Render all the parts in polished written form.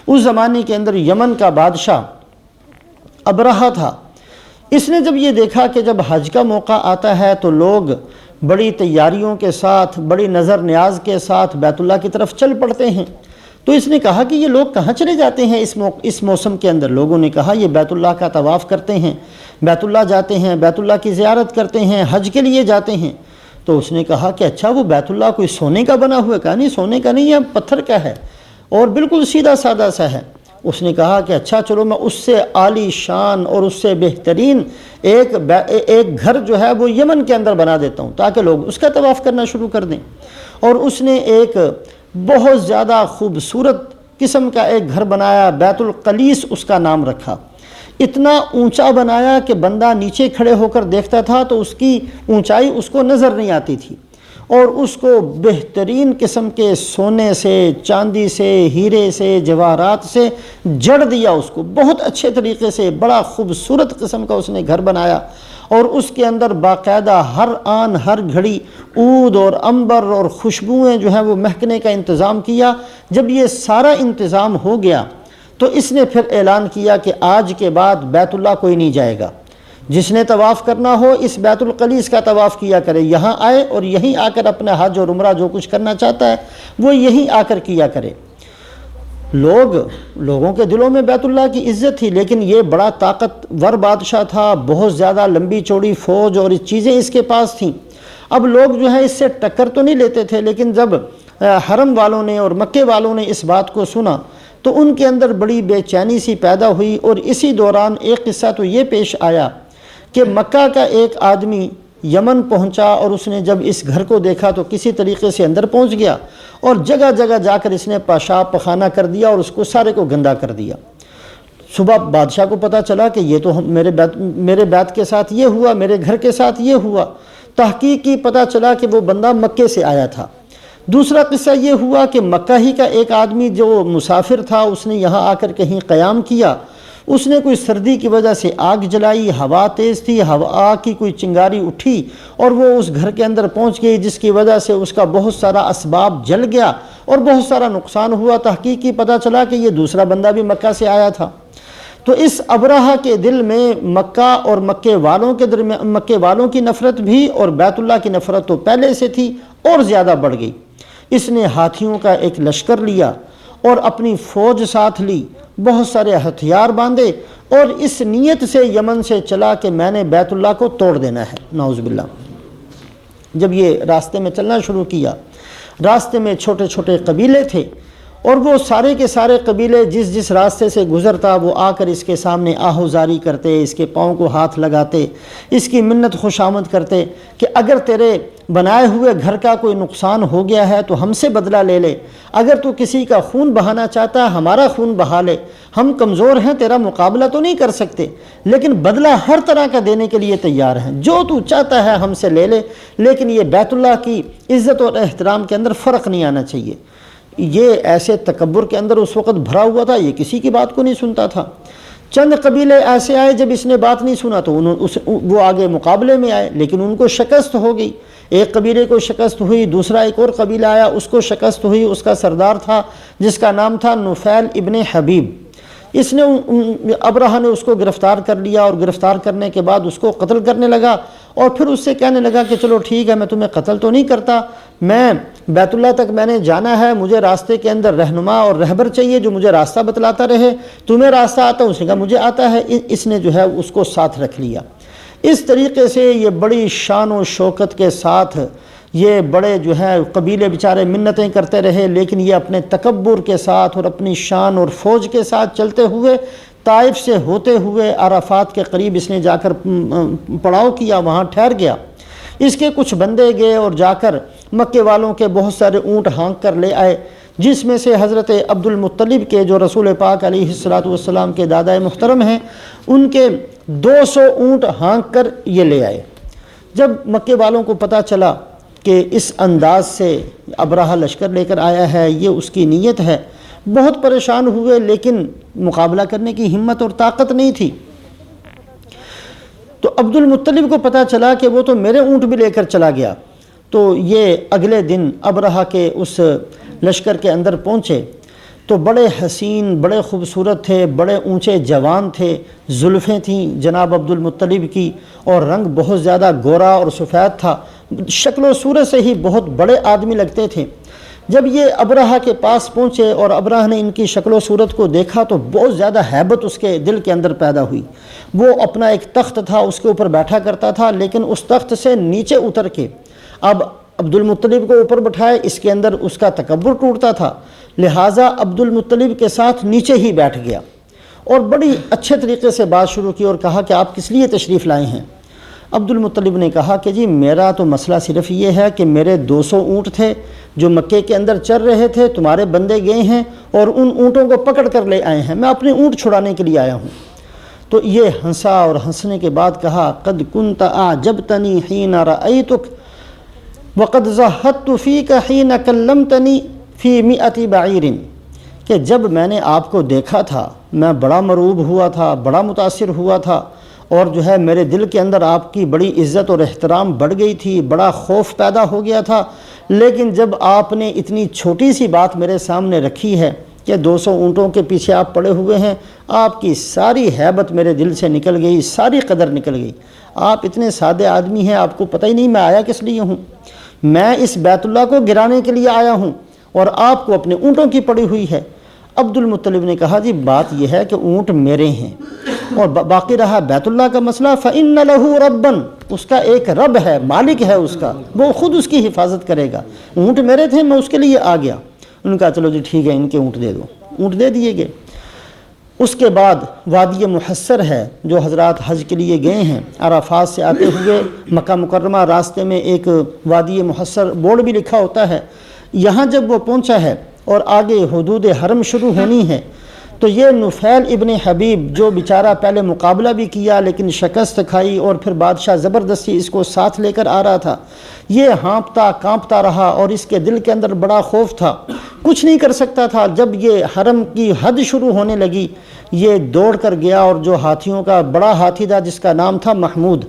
اس زمانے کے اندر یمن کا بادشاہ ابرہہ تھا۔ اس نے جب یہ دیکھا کہ جب حج کا موقع آتا ہے تو لوگ بڑی تیاریوں کے ساتھ، بڑی نظر نیاز کے ساتھ بیت اللہ کی طرف چل پڑتے ہیں، تو اس نے کہا کہ یہ لوگ کہاں چلے جاتے ہیں اس موسم کے اندر؟ لوگوں نے کہا یہ بیت اللہ کا طواف کرتے ہیں، بیت اللہ جاتے ہیں، بیت اللہ کی زیارت کرتے ہیں، حج کے لیے جاتے ہیں۔ تو اس نے کہا کہ اچھا وہ بیت اللہ کوئی سونے کا بنا ہوا ہے؟ کہا نہیں، سونے کا نہیں ہے، پتھر کا ہے اور بالکل سیدھا سادہ سا ہے۔ اس نے کہا کہ اچھا چلو میں اس سے عالی شان اور اس سے بہترین ایک گھر جو ہے وہ یمن کے اندر بنا دیتا ہوں تاکہ لوگ اس کا طواف کرنا شروع کر دیں۔ اور اس نے ایک بہت زیادہ خوبصورت قسم کا ایک گھر بنایا، بیت القلیس اس کا نام رکھا۔ اتنا اونچا بنایا کہ بندہ نیچے کھڑے ہو کر دیکھتا تھا تو اس کی اونچائی اس کو نظر نہیں آتی تھی، اور اس کو بہترین قسم کے سونے سے، چاندی سے، ہیرے سے، جواہرات سے جڑ دیا اس کو بہت اچھے طریقے سے۔ بڑا خوبصورت قسم کا اس نے گھر بنایا، اور اس کے اندر باقاعدہ ہر آن ہر گھڑی عود اور عنبر اور خوشبوئیں جو ہیں وہ مہکنے کا انتظام کیا۔ جب یہ سارا انتظام ہو گیا تو اس نے پھر اعلان کیا کہ آج کے بعد بیت اللہ کوئی نہیں جائے گا، جس نے طواف کرنا ہو اس بیت القلیس کا طواف کیا کرے، یہاں آئے اور یہیں آ کر اپنا حج اور عمرہ جو کچھ کرنا چاہتا ہے وہ یہیں آ کر کیا کرے۔ لوگوں کے دلوں میں بیت اللہ کی عزت تھی، لیکن یہ بڑا طاقتور بادشاہ تھا، بہت زیادہ لمبی چوڑی فوج اور چیزیں اس کے پاس تھیں۔ اب لوگ جو ہے اس سے ٹکر تو نہیں لیتے تھے، لیکن جب حرم والوں نے اور مکے والوں نے اس بات کو سنا تو ان کے اندر بڑی بے چینی سی پیدا ہوئی۔ اور اسی دوران ایک قصہ تو یہ پیش آیا کہ مکہ کا ایک آدمی یمن پہنچا، اور اس نے جب اس گھر کو دیکھا تو کسی طریقے سے اندر پہنچ گیا اور جگہ جگہ جا کر اس نے پیشاب پخانہ کر دیا اور اس کو سارے کو گندا کر دیا۔ صبح بادشاہ کو پتہ چلا کہ یہ تو میرے بیت کے ساتھ یہ ہوا، میرے گھر کے ساتھ یہ ہوا۔ تحقیق کی، پتہ چلا کہ وہ بندہ مکے سے آیا تھا۔ دوسرا قصہ یہ ہوا کہ مکہ ہی کا ایک آدمی جو مسافر تھا، اس نے یہاں آ کر کہیں قیام کیا، اس نے کوئی سردی کی وجہ سے آگ جلائی، ہوا تیز تھی، ہوا کی کوئی چنگاری اٹھی اور وہ اس گھر کے اندر پہنچ گئی، جس کی وجہ سے اس کا بہت سارا اسباب جل گیا اور بہت سارا نقصان ہوا۔ تحقیق کی، پتہ چلا کہ یہ دوسرا بندہ بھی مکہ سے آیا تھا۔ تو اس ابرہہ کے دل میں مکہ اور مکے والوں کی نفرت بھی اور بیت اللہ کی نفرت تو پہلے سے تھی اور زیادہ بڑھ گئی۔ اس نے ہاتھیوں کا ایک لشکر لیا اور اپنی فوج ساتھ لی، بہت سارے ہتھیار باندھے اور اس نیت سے یمن سے چلا کہ میں نے بیت اللہ کو توڑ دینا ہے، نعوذ باللہ۔ جب یہ راستے میں چلنا شروع کیا، راستے میں چھوٹے چھوٹے قبیلے تھے، اور وہ سارے کے سارے قبیلے جس راستے سے گزرتا وہ آ کر اس کے سامنے آہوزاری کرتے، اس کے پاؤں کو ہاتھ لگاتے، اس کی منت خوشامد کرتے کہ اگر تیرے بنائے ہوئے گھر کا کوئی نقصان ہو گیا ہے تو ہم سے بدلہ لے لے، اگر تو کسی کا خون بہانا چاہتا ہے ہمارا خون بہا لے، ہم کمزور ہیں، تیرا مقابلہ تو نہیں کر سکتے، لیکن بدلہ ہر طرح کا دینے کے لیے تیار ہیں، جو تو چاہتا ہے ہم سے لے لے، لیکن یہ بیت اللہ کی عزت اور احترام کے اندر فرق نہیں آنا چاہیے۔ یہ ایسے تکبر کے اندر اس وقت بھرا ہوا تھا، یہ کسی کی بات کو نہیں سنتا تھا۔ چند قبیلے ایسے آئے، جب اس نے بات نہیں سنا تو وہ آگے مقابلے میں آئے، لیکن ان کو شکست ہو گئی۔ ایک قبیلے کو شکست ہوئی، دوسرا ایک اور قبیلہ آیا، اس کو شکست ہوئی، اس کا سردار تھا جس کا نام تھا نفیل ابن حبیب۔ اس نے ابرہہ نے اس کو گرفتار کر لیا، اور گرفتار کرنے کے بعد اس کو قتل کرنے لگا، اور پھر اس سے کہنے لگا کہ چلو ٹھیک ہے، میں تمہیں قتل تو نہیں کرتا، میں بیت اللہ تک میں نے جانا ہے، مجھے راستے کے اندر رہنما اور رہبر چاہیے جو مجھے راستہ بتلاتا رہے، تمہیں راستہ آتا ہے؟ اس نے کہا مجھے آتا ہے۔ اس نے جو ہے اس کو ساتھ رکھ لیا۔ اس طریقے سے یہ بڑی شان و شوکت کے ساتھ یہ بڑے جو ہے قبیلے بیچارے منتیں کرتے رہے، لیکن یہ اپنے تکبر کے ساتھ اور اپنی شان اور فوج کے ساتھ چلتے ہوئے طائف سے ہوتے ہوئے عرفات کے قریب اس نے جا کر پڑاؤ کیا، وہاں ٹھہر گیا۔ اس کے کچھ بندے گئے اور جا کر مکے والوں کے بہت سارے اونٹ ہانک کر لے آئے، جس میں سے حضرت عبد المطلب کے جو رسول پاک علیہ السلام کے دادا محترم ہیں، ان کے 200 اونٹ ہانک کر یہ لے آئے۔ جب مکے والوں کو پتہ چلا کہ اس انداز سے ابرہہ لشکر لے کر آیا ہے، یہ اس کی نیت ہے، بہت پریشان ہوئے، لیکن مقابلہ کرنے کی ہمت اور طاقت نہیں تھی۔ تو عبد المطلب کو پتہ چلا کہ وہ تو میرے اونٹ بھی لے کر چلا گیا، تو یہ اگلے دن ابرہہ کے اس لشکر کے اندر پہنچے تو بڑے حسین، بڑے خوبصورت تھے، بڑے اونچے جوان تھے، زلفیں تھیں جناب عبد المطلب کی، اور رنگ بہت زیادہ گورا اور سفید تھا، شکل و صورت سے ہی بہت بڑے آدمی لگتے تھے۔ جب یہ ابرہہ کے پاس پہنچے اور ابرہہ نے ان کی شکل و صورت کو دیکھا تو بہت زیادہ ہیبت اس کے دل کے اندر پیدا ہوئی۔ وہ اپنا ایک تخت تھا، اس کے اوپر بیٹھا کرتا تھا، لیکن اس تخت سے نیچے اتر کے اب عبد المطلب کو اوپر بٹھائے، اس کے اندر اس کا تکبر ٹوٹتا تھا، لہٰذا عبد المطلب کے ساتھ نیچے ہی بیٹھ گیا اور بڑی اچھے طریقے سے بات شروع کی اور کہا کہ آپ کس لیے تشریف لائے ہیں؟ عبد المطلب نے کہا کہ جی میرا تو مسئلہ صرف یہ ہے کہ میرے 200 اونٹ تھے جو مکے کے اندر چر رہے تھے، تمہارے بندے گئے ہیں اور ان اونٹوں کو پکڑ کر لے آئے ہیں، میں اپنے اونٹ چھڑانے کے لیے آیا ہوں۔ تو یہ ہنسا اور ہنسنے کے بعد کہا قد کنت اعجبتنی حین رأیتک وقد زہدت فیک حین کلمتنی فی 100 بعیر، کہ جب میں نے آپ کو دیکھا تھا میں بڑا مرعوب ہوا تھا، بڑا متاثر ہوا تھا، اور جو ہے میرے دل کے اندر آپ کی بڑی عزت اور احترام بڑھ گئی تھی، بڑا خوف پیدا ہو گیا تھا، لیکن جب آپ نے اتنی چھوٹی سی بات میرے سامنے رکھی ہے کہ 200 اونٹوں کے پیچھے آپ پڑے ہوئے ہیں، آپ کی ساری ہیبت میرے دل سے نکل گئی، ساری قدر نکل گئی۔ آپ اتنے سادے آدمی ہیں، آپ کو پتہ ہی نہیں میں آیا کس لیے ہوں، میں اس بیت اللہ کو گرانے کے لیے آیا ہوں اور آپ کو اپنے اونٹوں کی پڑی ہوئی ہے۔ عبد المطلب نے کہا جی بات یہ ہے کہ اونٹ میرے ہیں، اور باقی رہا بیت اللہ کا مسئلہ، فَإِنَّ لَهُ رَبًّا، اس کا ایک رب ہے، مالک ہے اس کا، وہ خود اس کی حفاظت کرے گا، اونٹ میرے تھے میں اس کے لیے آ گیا۔ ان کا چلو جی ٹھیک ہے ان کے اونٹ دے دو، اونٹ دے دیے گئے۔ اس کے بعد وادی محصر ہے جو حضرات حج کے لیے گئے ہیں، عرفات سے آتے ہوئے مکہ مکرمہ راستے میں ایک وادی محصر بورڈ بھی لکھا ہوتا ہے، یہاں جب وہ پہنچا ہے اور آگے حدود حرم شروع ہونی ہے تو یہ نفیل ابن حبیب جو بیچارہ پہلے مقابلہ بھی کیا لیکن شکست کھائی اور پھر بادشاہ زبردستی اس کو ساتھ لے کر آ رہا تھا، یہ ہانپتا کانپتا رہا اور اس کے دل کے اندر بڑا خوف تھا، کچھ نہیں کر سکتا تھا۔ جب یہ حرم کی حد شروع ہونے لگی یہ دوڑ کر گیا اور جو ہاتھیوں کا بڑا ہاتھی تھا جس کا نام تھا محمود،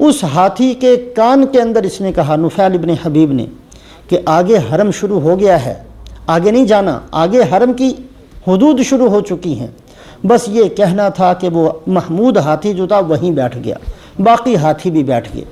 اس ہاتھی کے کان کے اندر اس نے کہا، نفیل ابن حبیب نے، کہ آگے حرم شروع ہو گیا ہے، آگے نہیں جانا، آگے حرم کی حدود شروع ہو چکی ہیں۔ بس یہ کہنا تھا کہ وہ محمود ہاتھی جو تھا وہیں بیٹھ گیا، باقی ہاتھی بھی بیٹھ گئے،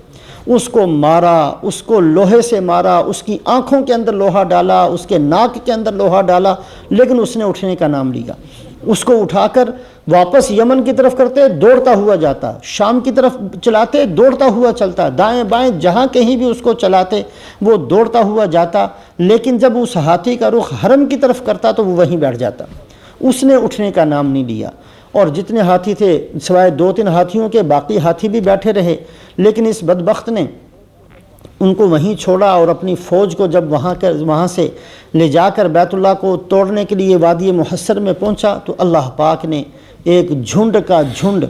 اس کو مارا، اس کو لوہے سے مارا، اس کی آنکھوں کے اندر لوہا ڈالا، اس کے ناک کے اندر لوہا ڈالا، لیکن اس نے اٹھنے کا نام لیا۔ اس کو اٹھا کر واپس یمن کی طرف کرتے دوڑتا ہوا جاتا، شام کی طرف چلاتے دوڑتا ہوا چلتا، دائیں بائیں جہاں کہیں بھی اس کو چلاتے وہ دوڑتا ہوا جاتا، لیکن جب اس ہاتھی کا رخ حرم کی طرف کرتا تو وہ وہیں بیٹھ جاتا، اس نے اٹھنے کا نام نہیں لیا۔ اور جتنے ہاتھی تھے سوائے 2-3 ہاتھیوں کے باقی ہاتھی بھی بیٹھے رہے، لیکن اس بدبخت نے ان کو وہیں چھوڑا اور اپنی فوج کو جب وہاں سے لے جا کر بیت اللہ کو توڑنے کے لیے وادی محصر میں پہنچا تو اللہ پاک نے ایک جھنڈ کا جھنڈ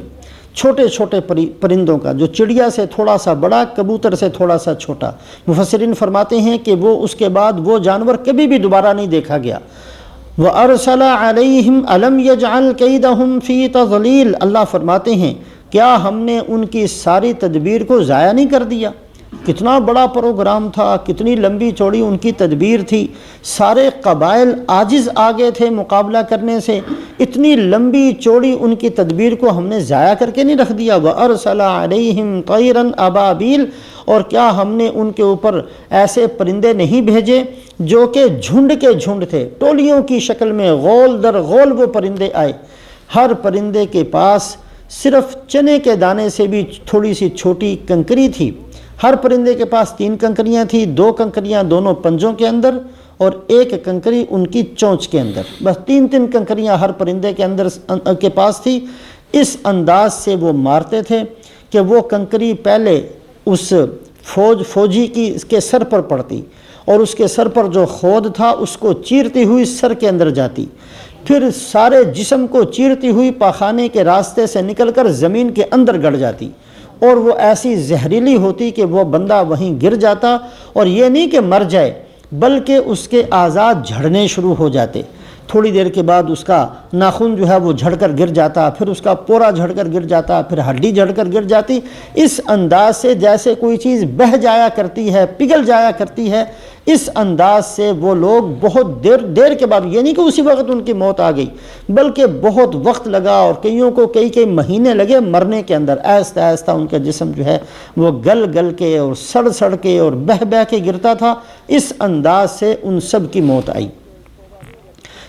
چھوٹے چھوٹے پرندوں کا، جو چڑیا سے تھوڑا سا بڑا، کبوتر سے تھوڑا سا چھوٹا، مفسرین فرماتے ہیں کہ وہ اس کے بعد وہ جانور کبھی بھی دوبارہ نہیں دیکھا گیا۔ وَأَرْسَلَ عَلَيْهِمْ أَلَمْ يَجْعَلْ كَيْدَهُمْ فِي تَضْلِيلٍ، اللہ فرماتے ہیں کیا ہم نے ان کی ساری تدبیر کو ضائع نہیں کر دیا؟ کتنا بڑا پروگرام تھا، کتنی لمبی چوڑی ان کی تدبیر تھی، سارے قبائل عاجز آگے تھے مقابلہ کرنے سے، اتنی لمبی چوڑی ان کی تدبیر کو ہم نے ضائع کر کے نہیں رکھ دیا۔ وَأَرْسَلَ عَلَيْهِمْ طَيْرًا أَبَابِيلَ، اور کیا ہم نے ان کے اوپر ایسے پرندے نہیں بھیجے جو کہ جھنڈ کے جھنڈ تھے، ٹولیوں کی شکل میں غول در غول وہ پرندے آئے، ہر پرندے کے پاس صرف چنے کے دانے سے بھی تھوڑی سی چھوٹی کنکری تھی، ہر پرندے کے پاس 3 کنکریاں تھیں، 2 کنکریاں دونوں پنجوں کے اندر اور 1 کنکری ان کی چونچ کے اندر، بس 3 کنکریاں ہر پرندے کے اندر کے پاس تھی۔ اس انداز سے وہ مارتے تھے کہ وہ کنکری پہلے اس فوجی کی اس کے سر پر پڑتی اور اس کے سر پر جو خود تھا اس کو چیرتی ہوئی سر کے اندر جاتی، پھر سارے جسم کو چیرتی ہوئی پاخانے کے راستے سے نکل کر زمین کے اندر گڑ جاتی، اور وہ ایسی زہریلی ہوتی کہ وہ بندہ وہیں گر جاتا، اور یہ نہیں کہ مر جائے بلکہ اس کے اعضاء جھڑنے شروع ہو جاتے، تھوڑی دیر کے بعد اس کا ناخن جو ہے وہ جھڑ کر گر جاتا، پھر اس کا پورا جھڑ کر گر جاتا، پھر ہڈی جھڑ کر گر جاتی، اس انداز سے جیسے کوئی چیز بہہ جایا کرتی ہے، پگھل جایا کرتی ہے، اس انداز سے وہ لوگ بہت دیر کے بعد، یہ نہیں کہ اسی وقت ان کی موت آ گئی، بلکہ بہت وقت لگا اور کئیوں کو کئی مہینے لگے مرنے کے اندر، آہستہ آہستہ ان کا جسم جو ہے وہ گل کے اور سڑ کے اور بہہ کے گرتا تھا۔ اس انداز سے ان سب کی موت آئی۔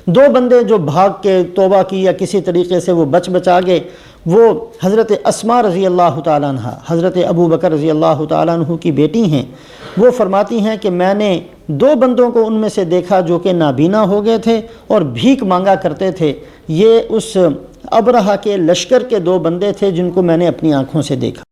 دو بندے جو بھاگ کے توبہ کی یا کسی طریقے سے وہ بچا گئے، وہ حضرت اسماء رضی اللہ تعالیٰ عنہ، حضرت ابو بکر رضی اللہ تعالیٰ عنہ کی بیٹی ہیں۔ وہ فرماتی ہیں کہ میں نے دو بندوں کو ان میں سے دیکھا جو کہ نابینا ہو گئے تھے اور بھیک مانگا کرتے تھے۔ یہ اس ابرہہ کے لشکر کے دو بندے تھے جن کو میں نے اپنی آنکھوں سے دیکھا۔